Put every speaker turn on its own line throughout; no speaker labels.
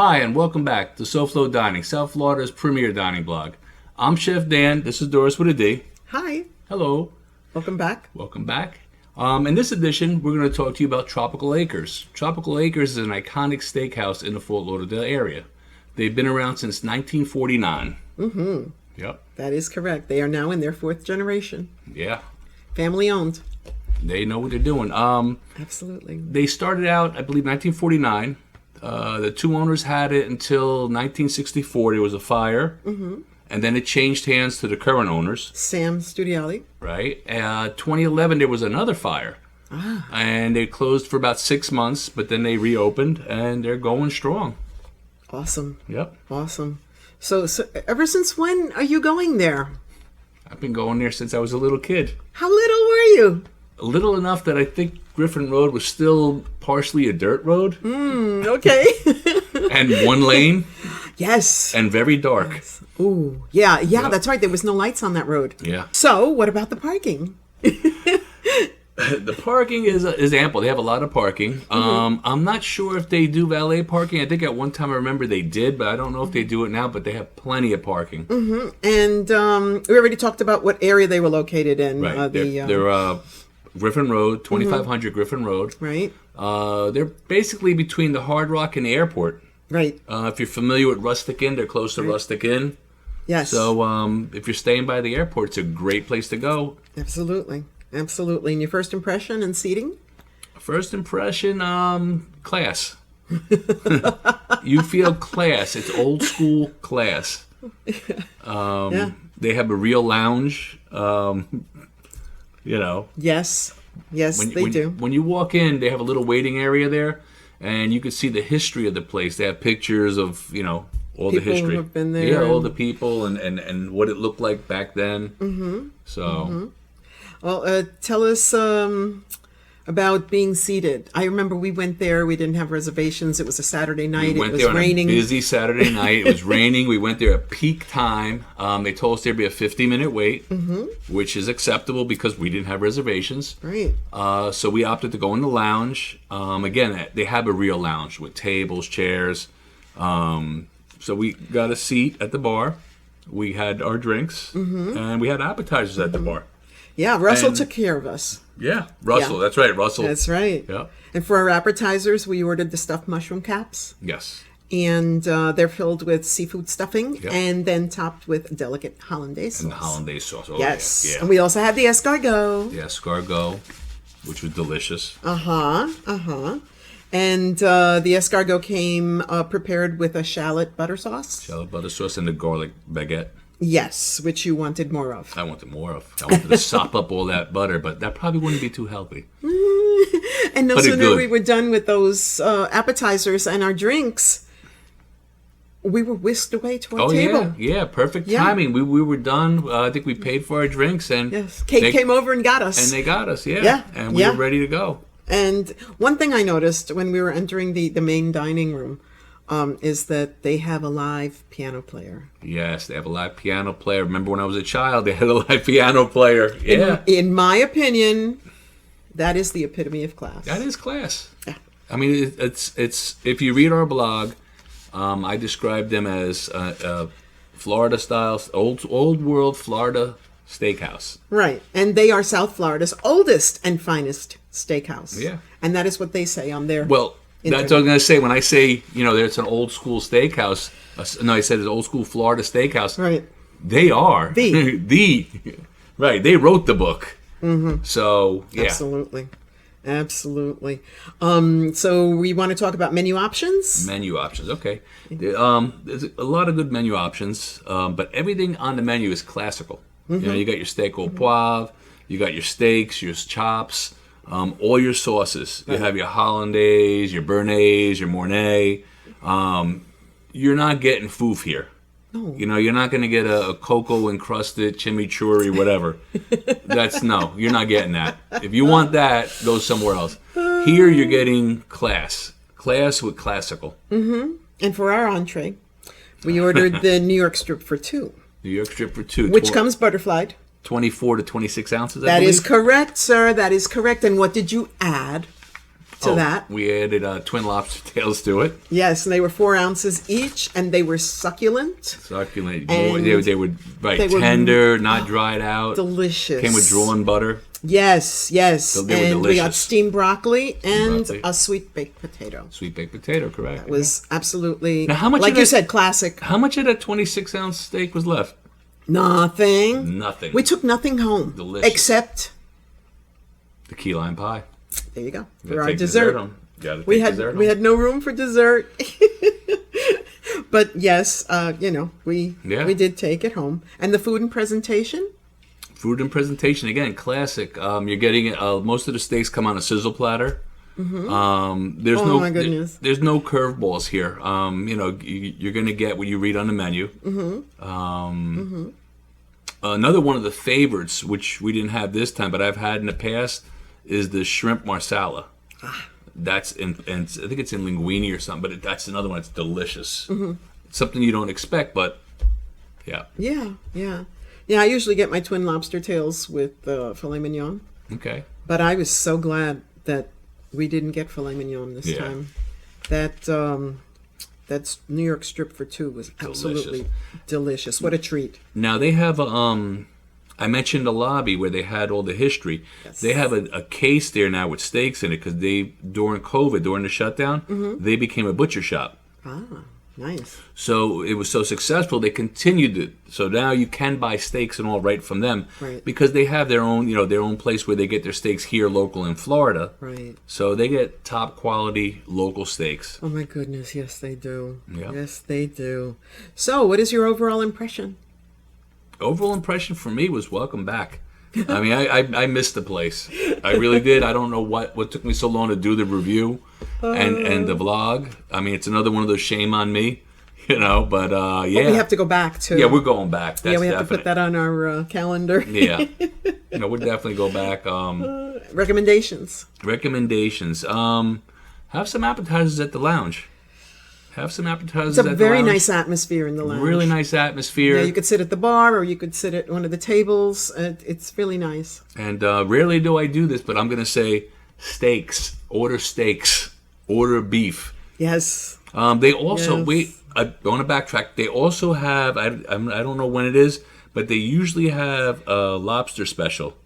Hi, and welcome back to SoFloDining, South Florida's premier dining blog. I'm Chef Dan. This is Doris WithaD.
Hi.
Hello.
Welcome back.
Welcome back. In this edition, we're going to talk to you about Tropical Acres. Tropical Acres is an iconic steakhouse in the Fort Lauderdale area. They've been around since 1949.
Mm-hmm.
Yep.
That is correct. They are now in their fourth generation.
Yeah.
Family owned.
They know what they're doing.
Absolutely.
They started out, I believe, 1949. The two owners had it until 1964. There was a fire. Mm-hmm. And then it changed hands to the current owners.
Sam Studiali.
Right. 2011, there was another fire. Ah. And they closed for about 6 months, but then they reopened, and they're going strong.
Awesome.
Yep.
Awesome. So ever since when are you going there?
I've been going there since I was a little kid.
How little were you?
Little enough that I think Griffin Road was still partially a dirt road.
Okay.
And one lane.
Yes.
And very dark.
Yes. Ooh. Yeah, yep. That's right. There was no lights on that road.
Yeah.
So what about the parking?
The parking is ample. They have a lot of parking. Mm-hmm. I'm not sure if they do valet parking. I think at one time I remember they did, but I don't know if they do it now. But they have plenty of parking.
Mm-hmm. And we already talked about what area they were located in.
Right. They're Griffin Road, 2500 Griffin Road.
Right.
They're basically between the Hard Rock and the airport.
Right.
If you're familiar with Rustic Inn, they're close to Rustic Inn.
Yes.
So if you're staying by the airport, it's a great place to go.
Absolutely. Absolutely. And your first impression and seating?
First impression, class. You feel class. It's old school class.
Yeah.
They have a real lounge. You know.
Yes. Yes, they do.
When you walk in, they have a little waiting area there, and you can see the history of the place. They have pictures of, all the history.
People who have been there.
Yeah, all the people and what it looked like back then. Mm-hmm. So.
Mm-hmm. Well, tell us about being seated. I remember we went there. We didn't have reservations. It was a Saturday night.
We went
it was
there on
raining.
A busy Saturday night. It was raining. We went there at peak time. They told us there'd be a 50-minute wait, which is acceptable because we didn't have reservations.
Right.
So we opted to go in the lounge. Again, they have a real lounge with tables, chairs. So we got a seat at the bar. We had our drinks, and we had appetizers at the bar.
Yeah, Russell took care of us.
Yeah, Russell. Yeah. That's right, Russell.
That's right.
Yeah.
And for our appetizers, we ordered the stuffed mushroom caps.
Yes.
And they're filled with seafood stuffing,
yep.
and then topped with delicate hollandaise sauce.
And the hollandaise sauce. Oh,
yes.
Yeah.
And we also had the escargot.
The escargot, which was delicious.
And the escargot came prepared with a shallot butter sauce.
Shallot butter sauce and the garlic baguette.
Yes, which you wanted more of.
I wanted more of. I wanted to sop up all that butter, but that probably wouldn't be too healthy.
And no sooner we were done with those appetizers and our drinks, we were whisked away to our table.
Yeah, perfect timing. We were done. I think we paid for our drinks, and
Kate came over and got us.
And they got us, and we were ready to go.
And one thing I noticed when we were entering the main dining room is that they have a live piano player.
Yes, they have a live piano player. Remember when I was a child, they had a live piano player. Yeah.
In my opinion, that is the epitome of class.
That is class.
Yeah.
I mean, it's if you read our blog, I describe them as Florida style, old world Florida steakhouse.
Right. And they are South Florida's oldest and finest steakhouse.
Yeah.
And that is what they say on their
That's what I'm going to say. When I say, it's an old school steakhouse, I said it's old school Florida steakhouse.
Right.
They are. Right. They wrote the book.
Mm-hmm.
So, yeah.
Absolutely. So we want to talk about menu options?
Menu options, okay. There's a lot of good menu options, but everything on the menu is classical.
Mm-hmm.
You got your steak au poivre, you got your steaks, your chops, all your sauces. You have your hollandaise, your béarnaise, your mornay. You're not getting foof here.
No.
You're not going to get a cocoa encrusted chimichurri, whatever. You're not getting that. If you want that, go somewhere else. Here, you're getting class with classical.
Mm-hmm. And for our entree, we ordered the New York strip for two.
New York strip for two.
Which comes butterflied.
24 to 26 ounces, I
That
believe.
is correct, sir. That is correct. And what did you add? to that.
We added twin lobster tails to it.
Yes, and they were 4 ounces each, and they were succulent.
Succulent.
And
they were tender, not dried out.
Delicious.
Came with drawn butter.
Yes.
So they were
And we got
delicious.
steamed broccoli and a sweet baked potato.
Sweet baked potato, correct.
It was absolutely,
now, how much
like you said, classic.
How much of that 26-ounce steak was left?
Nothing. We took nothing home.
Delicious.
Except
the key lime pie.
There you go.
You
For our
take
dessert.
home.
We had no room for dessert. But yes, we did take it home. And the food and presentation?
Food and presentation, again, classic. You're getting most of the steaks come on a sizzle platter. There's
my goodness.
There's no curveballs here. You're going to get what you read on the menu. Another one of the favorites, which we didn't have this time, but I've had in the past, is the shrimp marsala. That's I think it's in linguine or something, but that's another one that's delicious. It's something you don't expect, but yeah.
Yeah, I usually get my twin lobster tails with filet mignon.
Okay.
But I was so glad that we didn't get filet mignon this time. That's New York strip for two was absolutely delicious. What a treat.
Now they have I mentioned the lobby where they had all the history.
Yes.
They have a case there now with steaks in it because during COVID, during the shutdown, they became a butcher shop.
Ah, nice.
So it was so successful, they continued it. So now you can buy steaks and all right from them, because they have their own place where they get their steaks here local in Florida.
Right.
So they get top quality local steaks.
Oh my goodness, yes they do.
Yeah.
Yes they do. So, what is your overall impression?
Overall impression for me was welcome back. I mean, I missed the place. I really did. I don't know what took me so long to do the review and the vlog. I mean, it's another one of those shame on me, but
But we have to go back too.
Yeah, we're going back. That's
we have
definite.
to put that on our calendar.
Yeah. We'll definitely go back.
Recommendations.
Have some appetizers at the lounge. Have some appetizers
It's
at
a
the lounge.
very nice atmosphere in the lounge.
Really nice atmosphere.
Yeah, you could sit at the bar or you could sit at one of the tables. It's really nice.
And rarely do I do this, but I'm going to say steaks. Order steaks. Order beef.
Yes.
They also, I want to backtrack. They also have, I don't know when it is, but they usually have a lobster special.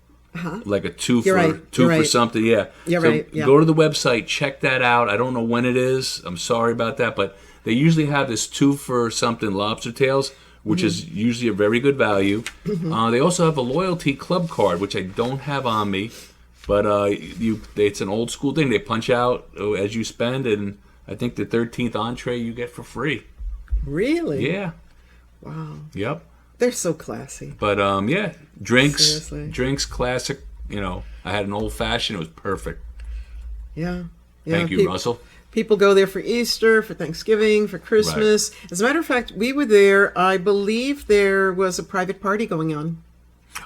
Like a two for something. Yeah.
You're right. Yeah.
Go to the website, check that out. I don't know when it is. I'm sorry about that, but they usually have this 2 for something lobster tails, which is usually a very good value. They also have a loyalty club card, which I don't have on me, but it's an old school thing. They punch out as you spend, and I think the 13th entree you get for free.
Really?
Yeah.
Wow.
Yep.
They're so classy.
But drinks.
Seriously.
Drinks, classic. I had an old fashioned. It was perfect.
Yeah.
Thank you, Russell.
People go there for Easter, for Thanksgiving, for Christmas. Right. As a matter of fact, we were there. I believe there was a private party going on.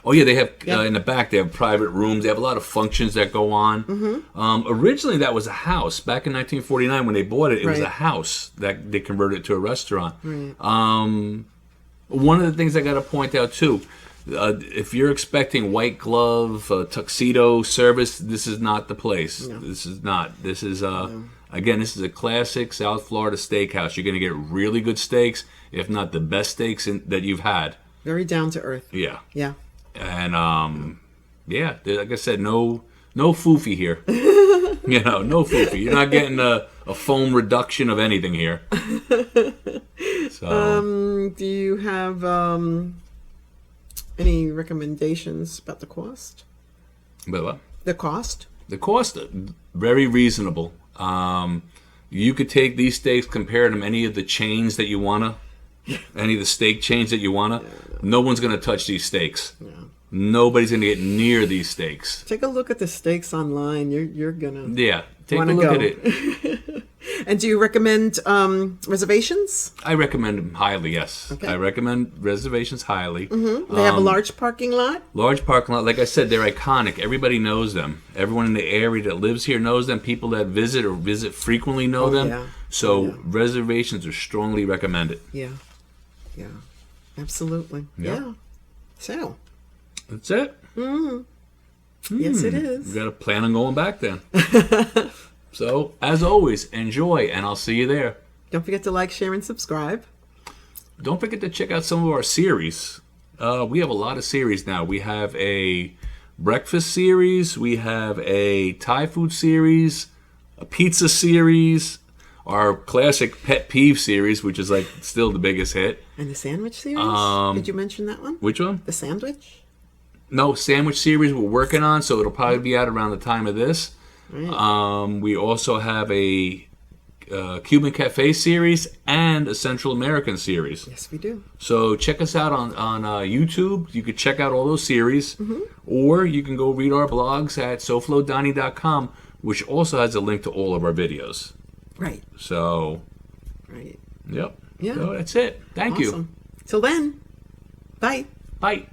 Oh yeah, they have in the back. They have private rooms. They have a lot of functions that go on. Originally, that was a house. Back in 1949, when they bought it, it was a house that they converted to a restaurant. Right. One of the things I got to point out too, if you're expecting white glove, tuxedo service, this is not the place. No. This is not. This is again, this is a classic South Florida steakhouse. You're going to get really good steaks, if not the best steaks that you've had.
Very down to earth.
Yeah.
Yeah.
And like I said, no foofy here. No foofy. You're not getting a foam reduction of anything here. So,
do you have any recommendations about the cost?
But what?
The cost?
The cost, very reasonable. You could take these steaks, compare them to any of the chains that you wanna, any of the steak chains that you wanna. No one's gonna touch these steaks. Yeah. Nobody's gonna get near these steaks.
Take a look at the steaks online. You're gonna
take a look at it.
And do you recommend reservations?
I recommend them highly. Yes, I recommend reservations highly.
They have a large parking lot.
Large parking lot. Like I said, they're iconic. Everybody knows them. Everyone in the area that lives here knows them. People that visit or visit frequently know them. Yeah. So reservations are strongly recommended.
Yeah. Absolutely. Yeah. So.
That's it.
Yes, it is.
We got a plan on going back then. So, as always, enjoy, and I'll see you there.
Don't forget to like, share, and subscribe.
Don't forget to check out some of our series. We have a lot of series now. We have a breakfast series. We have a Thai food series, a pizza series, our classic pet peeve series, which is like still the biggest hit.
And the sandwich series? Did you mention that one?
Which one?
The sandwich?
No, sandwich series we're working on, so it'll probably be out around the time of this. Right. We also have a Cuban Cafe series and a Central American series.
Yes, we do.
So check us out on YouTube. You can check out all those series, or you can go read our blogs at SoFloDining.com, which also has a link to all of our videos.
Right.
So,
right.
Yep.
Yeah.
So that's it. Thank you.
Till then, bye.
Bye.